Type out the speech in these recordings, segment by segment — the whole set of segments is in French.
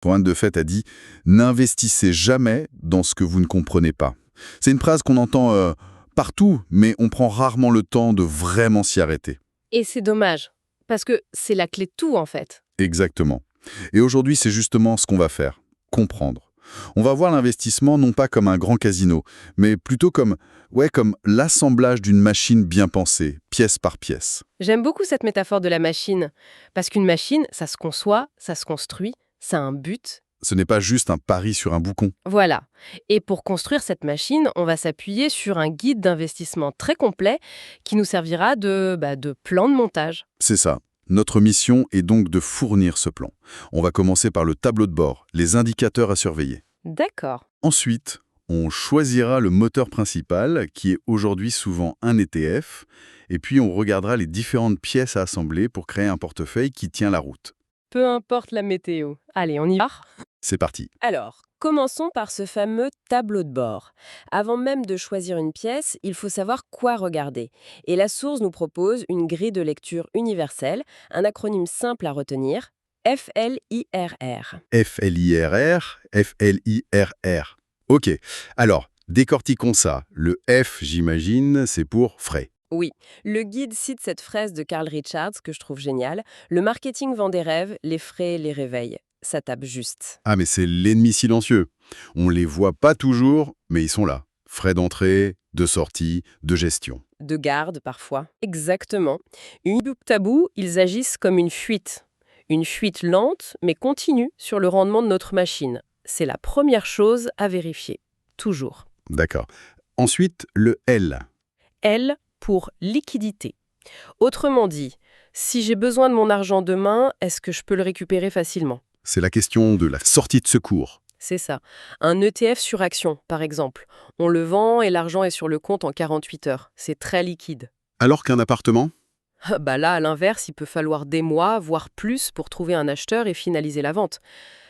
Pointe de fait a dit « N'investissez jamais dans ce que vous ne comprenez pas ». C'est une phrase qu'on entend partout, mais on prend rarement le temps de vraiment s'y arrêter. Et c'est dommage, parce que c'est la clé de tout, en fait. Exactement. Et aujourd'hui, c'est justement ce qu'on va faire, comprendre. On va voir l'investissement non pas comme un grand casino, mais plutôt comme l'assemblage d'une machine bien pensée, pièce par pièce. J'aime beaucoup cette métaphore de la machine, parce qu'une machine, ça se conçoit, ça se construit, ça a un but. Ce n'est pas juste un pari sur un boucon. Voilà. Et pour construire cette machine, on va s'appuyer sur un guide d'investissement très complet qui nous servira de plan de montage. C'est ça. Notre mission est donc de fournir ce plan. On va commencer par le tableau de bord, les indicateurs à surveiller. D'accord. Ensuite, on choisira le moteur principal, qui est aujourd'hui souvent un ETF, et puis on regardera les différentes pièces à assembler pour créer un portefeuille qui tient la route. Peu importe la météo. Allez, on y va. C'est parti. Alors, commençons par ce fameux tableau de bord. Avant même de choisir une pièce, il faut savoir quoi regarder. Et la source nous propose une grille de lecture universelle, un acronyme simple à retenir, FLIRR. FLIRR, FLIRR. Ok, alors, décortiquons ça. Le F, j'imagine, c'est pour frais. Oui, le guide cite cette phrase de Carl Richards que je trouve géniale. Le marketing vend des rêves, les frais les réveillent. Ça tape juste. Ah, mais c'est l'ennemi silencieux. On les voit pas toujours, mais ils sont là. Frais d'entrée, de sortie, de gestion. De garde, parfois. Exactement. Une bout à bout, ils agissent comme une fuite. Une fuite lente, mais continue sur le rendement de notre machine. C'est la première chose à vérifier. Toujours. D'accord. Ensuite, le L. L pour liquidité. Autrement dit, si j'ai besoin de mon argent demain, est-ce que je peux le récupérer facilement? C'est la question de la sortie de secours. C'est ça. Un ETF sur action, par exemple. On le vend et l'argent est sur le compte en 48 heures. C'est très liquide. Alors qu'un appartement? Bah là, à l'inverse, il peut falloir des mois, voire plus, pour trouver un acheteur et finaliser la vente.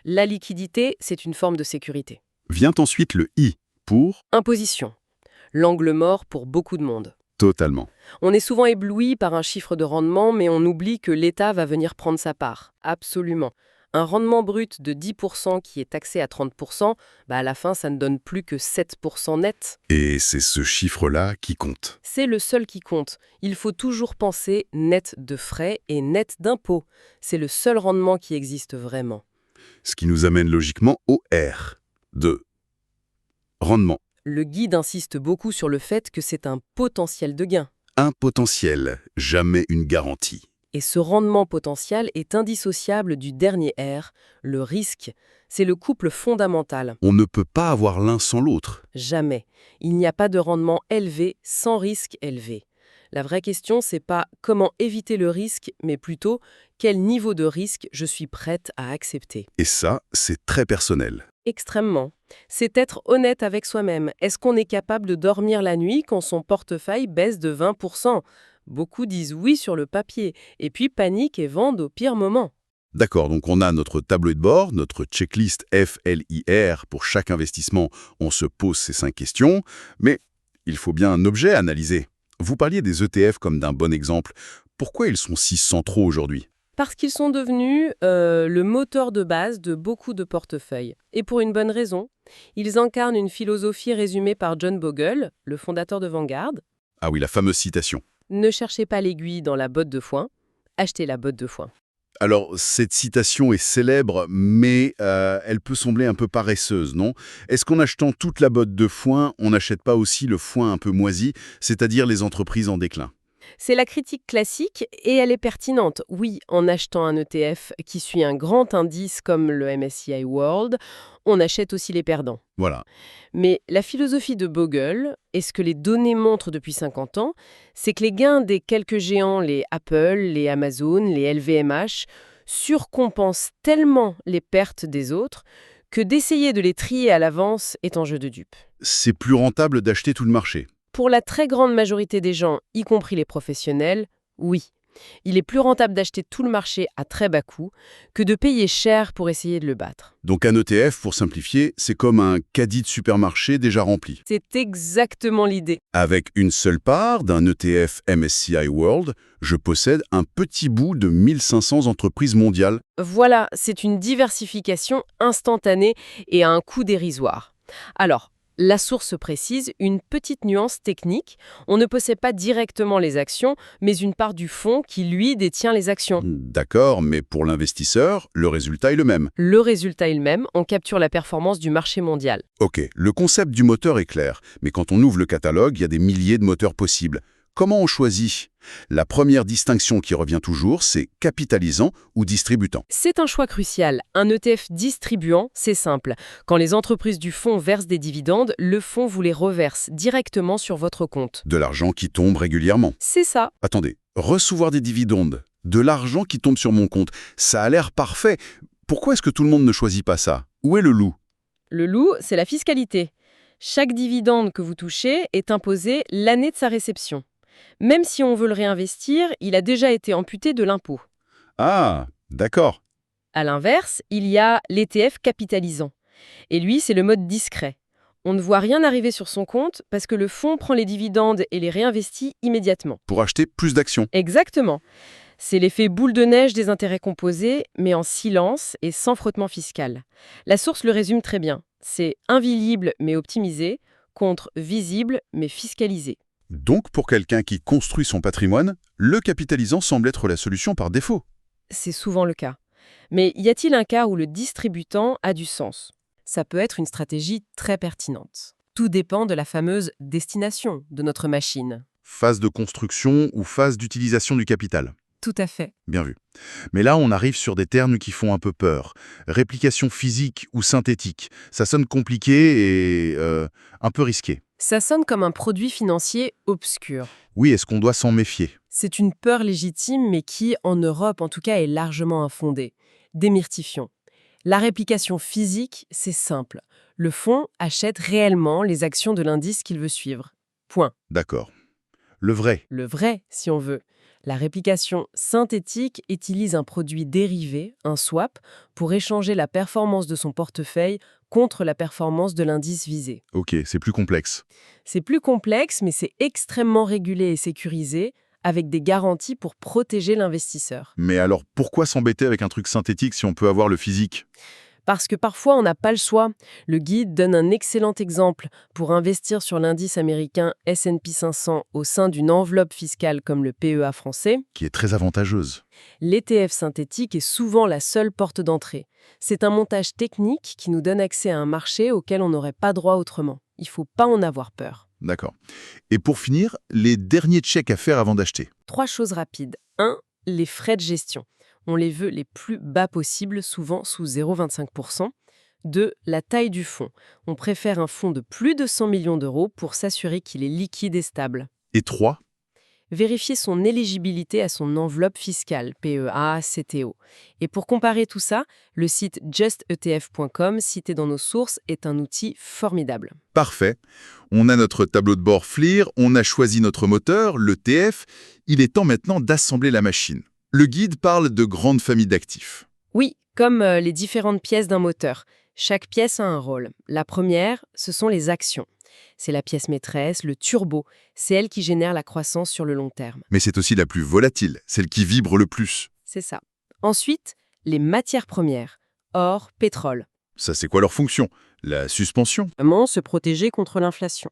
La liquidité, c'est une forme de sécurité. Vient ensuite le I, pour Imposition. L'angle mort pour beaucoup de monde. totalement. On est souvent ébloui par un chiffre de rendement, mais on oublie que l'État va venir prendre sa part. Absolument. Un rendement brut de 10% qui est taxé à 30%, à la fin, ça ne donne plus que 7% net. Et c'est ce chiffre-là qui compte. C'est le seul qui compte. Il faut toujours penser net de frais et net d'impôts. C'est le seul rendement qui existe vraiment. Ce qui nous amène logiquement au R, de rendement. Le guide insiste beaucoup sur le fait que c'est un potentiel de gain. Un potentiel, jamais une garantie. Et ce rendement potentiel est indissociable du dernier R, le risque. C'est le couple fondamental. On ne peut pas avoir l'un sans l'autre. Jamais. Il n'y a pas de rendement élevé sans risque élevé. La vraie question, c'est pas comment éviter le risque, mais plutôt quel niveau de risque je suis prête à accepter. Et ça, c'est très personnel. Extrêmement. C'est être honnête avec soi-même. Est-ce qu'on est capable de dormir la nuit quand son portefeuille baisse de 20%? Beaucoup disent oui sur le papier, et puis paniquent et vendent au pire moment. D'accord, donc on a notre tableau de bord, notre checklist FLIR pour chaque investissement. On se pose ces 5 questions, mais il faut bien un objet à analyser. Vous parliez des ETF comme d'un bon exemple. Pourquoi ils sont si centraux aujourd'hui? Parce qu'ils sont devenus le moteur de base de beaucoup de portefeuilles. Et pour une bonne raison. Ils incarnent une philosophie résumée par John Bogle, le fondateur de Vanguard. Ah oui, la fameuse citation. Ne cherchez pas l'aiguille dans la botte de foin, achetez la botte de foin. Alors, cette citation est célèbre, mais elle peut sembler un peu paresseuse, non? Est-ce qu'en achetant toute la botte de foin, on n'achète pas aussi le foin un peu moisi, c'est-à-dire les entreprises en déclin? C'est la critique classique et elle est pertinente. Oui, en achetant un ETF qui suit un grand indice comme le MSCI World, on achète aussi les perdants. Voilà. Mais la philosophie de Bogle, et ce que les données montrent depuis 50 ans, c'est que les gains des quelques géants, les Apple, les Amazon, les LVMH, surcompensent tellement les pertes des autres que d'essayer de les trier à l'avance est un jeu de dupes. C'est plus rentable d'acheter tout le marché. Pour la très grande majorité des gens, y compris les professionnels, oui. Il est plus rentable d'acheter tout le marché à très bas coût que de payer cher pour essayer de le battre. Donc un ETF, pour simplifier, c'est comme un caddie de supermarché déjà rempli. C'est exactement l'idée. Avec une seule part d'un ETF MSCI World, je possède un petit bout de 1500 entreprises mondiales. Voilà, c'est une diversification instantanée et à un coût dérisoire. Alors, la source précise une petite nuance technique. On ne possède pas directement les actions, mais une part du fonds qui, lui, détient les actions. D'accord, mais pour l'investisseur, le résultat est le même. Le résultat est le même, on capture la performance du marché mondial. Ok, le concept du moteur est clair, mais quand on ouvre le catalogue, il y a des milliers de moteurs possibles. Comment on choisit? La première distinction qui revient toujours, c'est capitalisant ou distributant. C'est un choix crucial. Un ETF distribuant, c'est simple. Quand les entreprises du fonds versent des dividendes, le fonds vous les reverse directement sur votre compte. De l'argent qui tombe régulièrement. C'est ça. Attendez, recevoir des dividendes, de l'argent qui tombe sur mon compte, ça a l'air parfait. Pourquoi est-ce que tout le monde ne choisit pas ça? Où est le loup? Le loup, c'est la fiscalité. Chaque dividende que vous touchez est imposé l'année de sa réception. Même si on veut le réinvestir, il a déjà été amputé de l'impôt. Ah, d'accord. À l'inverse, il y a l'ETF capitalisant. Et lui, c'est le mode discret. On ne voit rien arriver sur son compte parce que le fonds prend les dividendes et les réinvestit immédiatement. Pour acheter plus d'actions. Exactement. C'est l'effet boule de neige des intérêts composés, mais en silence et sans frottement fiscal. La source le résume très bien. C'est invisible mais optimisé contre visible mais fiscalisé. Donc, pour quelqu'un qui construit son patrimoine, le capitalisant semble être la solution par défaut. C'est souvent le cas. Mais y a-t-il un cas où le distributant a du sens? Ça peut être une stratégie très pertinente. Tout dépend de la fameuse destination de notre machine. Phase de construction ou phase d'utilisation du capital. Tout à fait. Bien vu. Mais là, on arrive sur des termes qui font un peu peur. Réplication physique ou synthétique. Ça sonne compliqué et un peu risqué. Ça sonne comme un produit financier obscur. Oui, est-ce qu'on doit s'en méfier? C'est une peur légitime, mais qui, en Europe en tout cas, est largement infondée. Démystifions. La réplication physique, c'est simple. Le fonds achète réellement les actions de l'indice qu'il veut suivre. Point. D'accord. Le vrai. Le vrai, si on veut. La réplication synthétique utilise un produit dérivé, un swap, pour échanger la performance de son portefeuille contre la performance de l'indice visé. Ok, c'est plus complexe. C'est plus complexe, mais c'est extrêmement régulé et sécurisé, avec des garanties pour protéger l'investisseur. Mais alors, pourquoi s'embêter avec un truc synthétique si on peut avoir le physique? Parce que parfois, on n'a pas le choix. Le guide donne un excellent exemple. Pour investir sur l'indice américain S&P 500 au sein d'une enveloppe fiscale comme le PEA français, Qui est très avantageuse. l'ETF synthétique est souvent la seule porte d'entrée. C'est un montage technique qui nous donne accès à un marché auquel on n'aurait pas droit autrement. Il ne faut pas en avoir peur. D'accord. Et pour finir, les derniers checks à faire avant d'acheter. 3 choses rapides. 1. Les frais de gestion. On les veut les plus bas possibles, souvent sous 0,25%. 2. La taille du fonds. On préfère un fonds de plus de 100 millions d'euros pour s'assurer qu'il est liquide et stable. Et 3. Vérifier son éligibilité à son enveloppe fiscale, PEA, CTO. Et pour comparer tout ça, le site justetf.com, cité dans nos sources, est un outil formidable. Parfait. On a notre tableau de bord FLIR, on a choisi notre moteur, l'ETF. Il est temps maintenant d'assembler la machine. Le guide parle de grandes familles d'actifs. Oui, comme les différentes pièces d'un moteur. Chaque pièce a un rôle. La première, ce sont les actions. C'est la pièce maîtresse, le turbo. C'est elle qui génère la croissance sur le long terme. Mais c'est aussi la plus volatile, celle qui vibre le plus. C'est ça. Ensuite, les matières premières. Or, pétrole. Ça, c'est quoi leur fonction? La suspension? Vraiment se protéger contre l'inflation.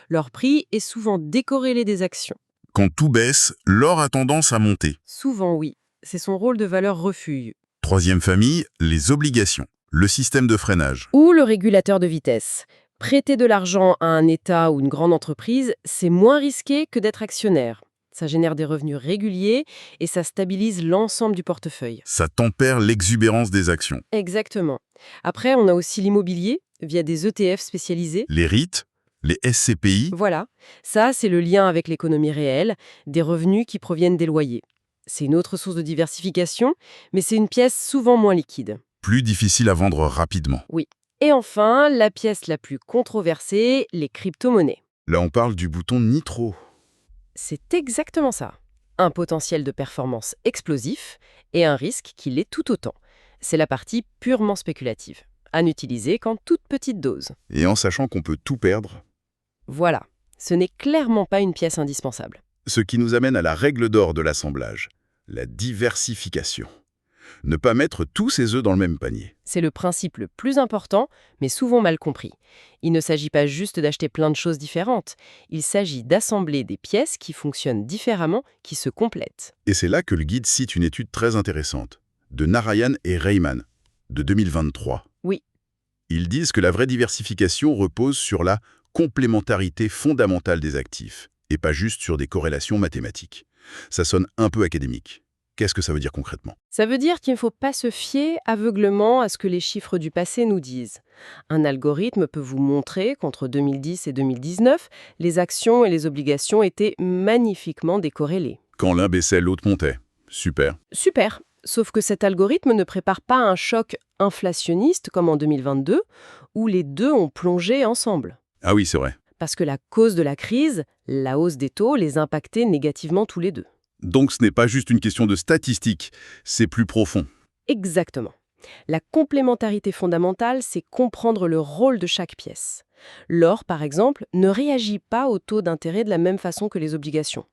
Leur prix est souvent décorrélé des actions. Quand tout baisse, l'or a tendance à monter. Souvent, oui. C'est son rôle de valeur refuge. Troisième famille, les obligations. Le système de freinage. Ou le régulateur de vitesse. Prêter de l'argent à un État ou une grande entreprise, c'est moins risqué que d'être actionnaire. Ça génère des revenus réguliers et ça stabilise l'ensemble du portefeuille. Ça tempère l'exubérance des actions. Exactement. Après, on a aussi l'immobilier, via des ETF spécialisés. Les REIT, les SCPI. Voilà, ça c'est le lien avec l'économie réelle, des revenus qui proviennent des loyers. C'est une autre source de diversification, mais c'est une pièce souvent moins liquide. Plus difficile à vendre rapidement. Et enfin, la pièce la plus controversée, les crypto-monnaies. Là, on parle du bouton nitro. C'est exactement ça. un potentiel de performance explosif et un risque qui l'est tout autant. C'est la partie purement spéculative, à n'utiliser qu'en toute petite dose. Et en sachant qu'on peut tout perdre. Voilà, ce n'est clairement pas une pièce indispensable. Ce qui nous amène à la règle d'or de l'assemblage, la diversification. Ne pas mettre tous ses œufs dans le même panier. C'est le principe le plus important, mais souvent mal compris. Il ne s'agit pas juste d'acheter plein de choses différentes, il s'agit d'assembler des pièces qui fonctionnent différemment, qui se complètent. Et c'est là que le guide cite une étude très intéressante, de Narayan et Rayman, de 2023. Oui. Ils disent que la vraie diversification repose sur la complémentarité fondamentale des actifs, et pas juste sur des corrélations mathématiques. Ça sonne un peu académique. Qu'est-ce que ça veut dire concrètement? Ça veut dire qu'il ne faut pas se fier aveuglement à ce que les chiffres du passé nous disent. Un algorithme peut vous montrer qu'entre 2010 et 2019, les actions et les obligations étaient magnifiquement décorrélées. Quand l'un baissait, l'autre montait. Super. Super, sauf que cet algorithme ne prépare pas un choc inflationniste comme en 2022, où les deux ont plongé ensemble. Ah oui, c'est vrai. Parce que la cause de la crise, la hausse des taux, les impactait négativement tous les deux. Donc ce n'est pas juste une question de statistiques, c'est plus profond. Exactement. La complémentarité fondamentale, c'est comprendre le rôle de chaque pièce. L'or, par exemple, ne réagit pas au taux d'intérêt de la même façon que les obligations.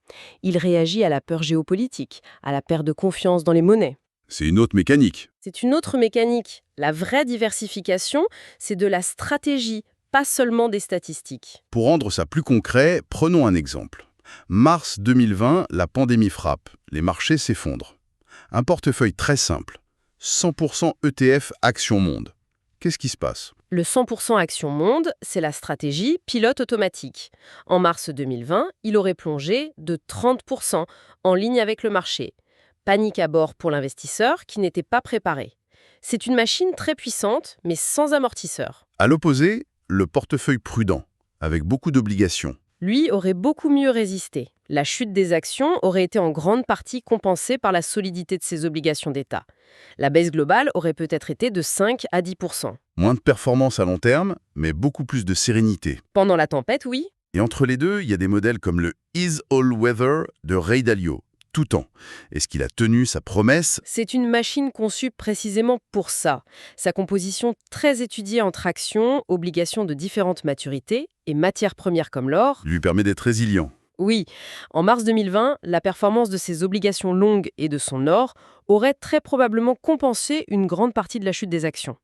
Il réagit à la peur géopolitique, à la perte de confiance dans les monnaies. C'est une autre mécanique. C'est une autre mécanique. La vraie diversification, c'est de la stratégie, pas seulement des statistiques. Pour rendre ça plus concret, prenons un exemple. Mars 2020, la pandémie frappe, les marchés s'effondrent. Un portefeuille très simple, 100% ETF Action Monde. Qu'est-ce qui se passe? Le 100% Action Monde, c'est la stratégie pilote automatique. En mars 2020, il aurait plongé de 30% en ligne avec le marché. Panique à bord pour l'investisseur qui n'était pas préparé. C'est une machine très puissante, mais sans amortisseur. À l'opposé, le portefeuille prudent, avec beaucoup d'obligations. Lui aurait beaucoup mieux résisté. La chute des actions aurait été en grande partie compensée par la solidité de ses obligations d'État. La baisse globale aurait peut-être été de 5 à 10%. Moins de performance à long terme, mais beaucoup plus de sérénité. Pendant la tempête, oui. Et entre les deux, il y a des modèles comme le Is All Weather de Ray Dalio, tout temps. Est-ce qu'il a tenu sa promesse? C'est une machine conçue précisément pour ça. Sa composition très étudiée entre actions, obligations de différentes maturités et matières premières comme l'or. Lui permet d'être résilient. Oui, en mars 2020, la performance de ses obligations longues et de son or aurait très probablement compensé une grande partie de la chute des actions.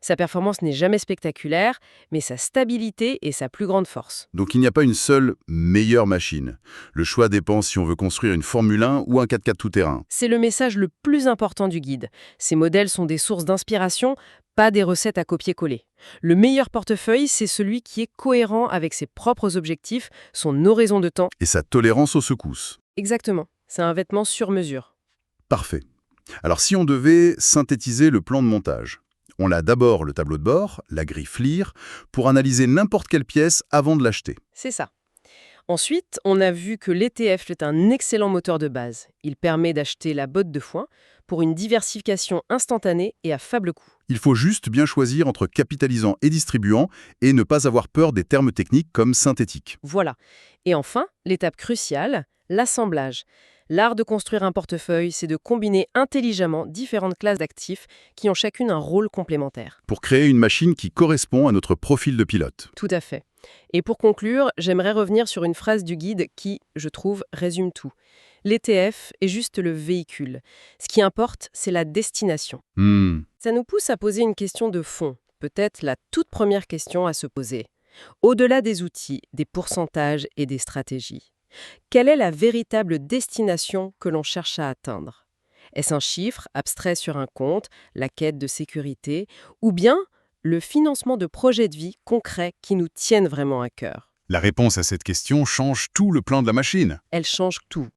Sa performance n'est jamais spectaculaire, mais sa stabilité est sa plus grande force. Donc il n'y a pas une seule meilleure machine. Le choix dépend si on veut construire une Formule 1 ou un 4x4 tout-terrain. C'est le message le plus important du guide. Ces modèles sont des sources d'inspiration, pas des recettes à copier-coller. Le meilleur portefeuille, c'est celui qui est cohérent avec ses propres objectifs, son horizon de temps. Et sa tolérance aux secousses. Exactement, c'est un vêtement sur mesure. Parfait. Alors si on devait synthétiser le plan de montage, on a d'abord le tableau de bord, la grille FLIR, pour analyser n'importe quelle pièce avant de l'acheter. C'est ça. Ensuite, on a vu que l'ETF est un excellent moteur de base. Il permet d'acheter la botte de foin pour une diversification instantanée et à faible coût. Il faut juste bien choisir entre capitalisant et distribuant et ne pas avoir peur des termes techniques comme synthétique. Voilà. Et enfin, l'étape cruciale, l'assemblage. L'art de construire un portefeuille, c'est de combiner intelligemment différentes classes d'actifs qui ont chacune un rôle complémentaire. Pour créer une machine qui correspond à notre profil de pilote. Tout à fait. Et pour conclure, j'aimerais revenir sur une phrase du guide qui, je trouve, résume tout. L'ETF est juste le véhicule. Ce qui importe, c'est la destination. Ça nous pousse à poser une question de fond, peut-être la toute première question à se poser. Au-delà des outils, des pourcentages et des stratégies, quelle est la véritable destination que l'on cherche à atteindre? Est-ce un chiffre abstrait sur un compte, la quête de sécurité, ou bien le financement de projets de vie concrets qui nous tiennent vraiment à cœur? La réponse à cette question change tout le plan de la machine. Elle change tout.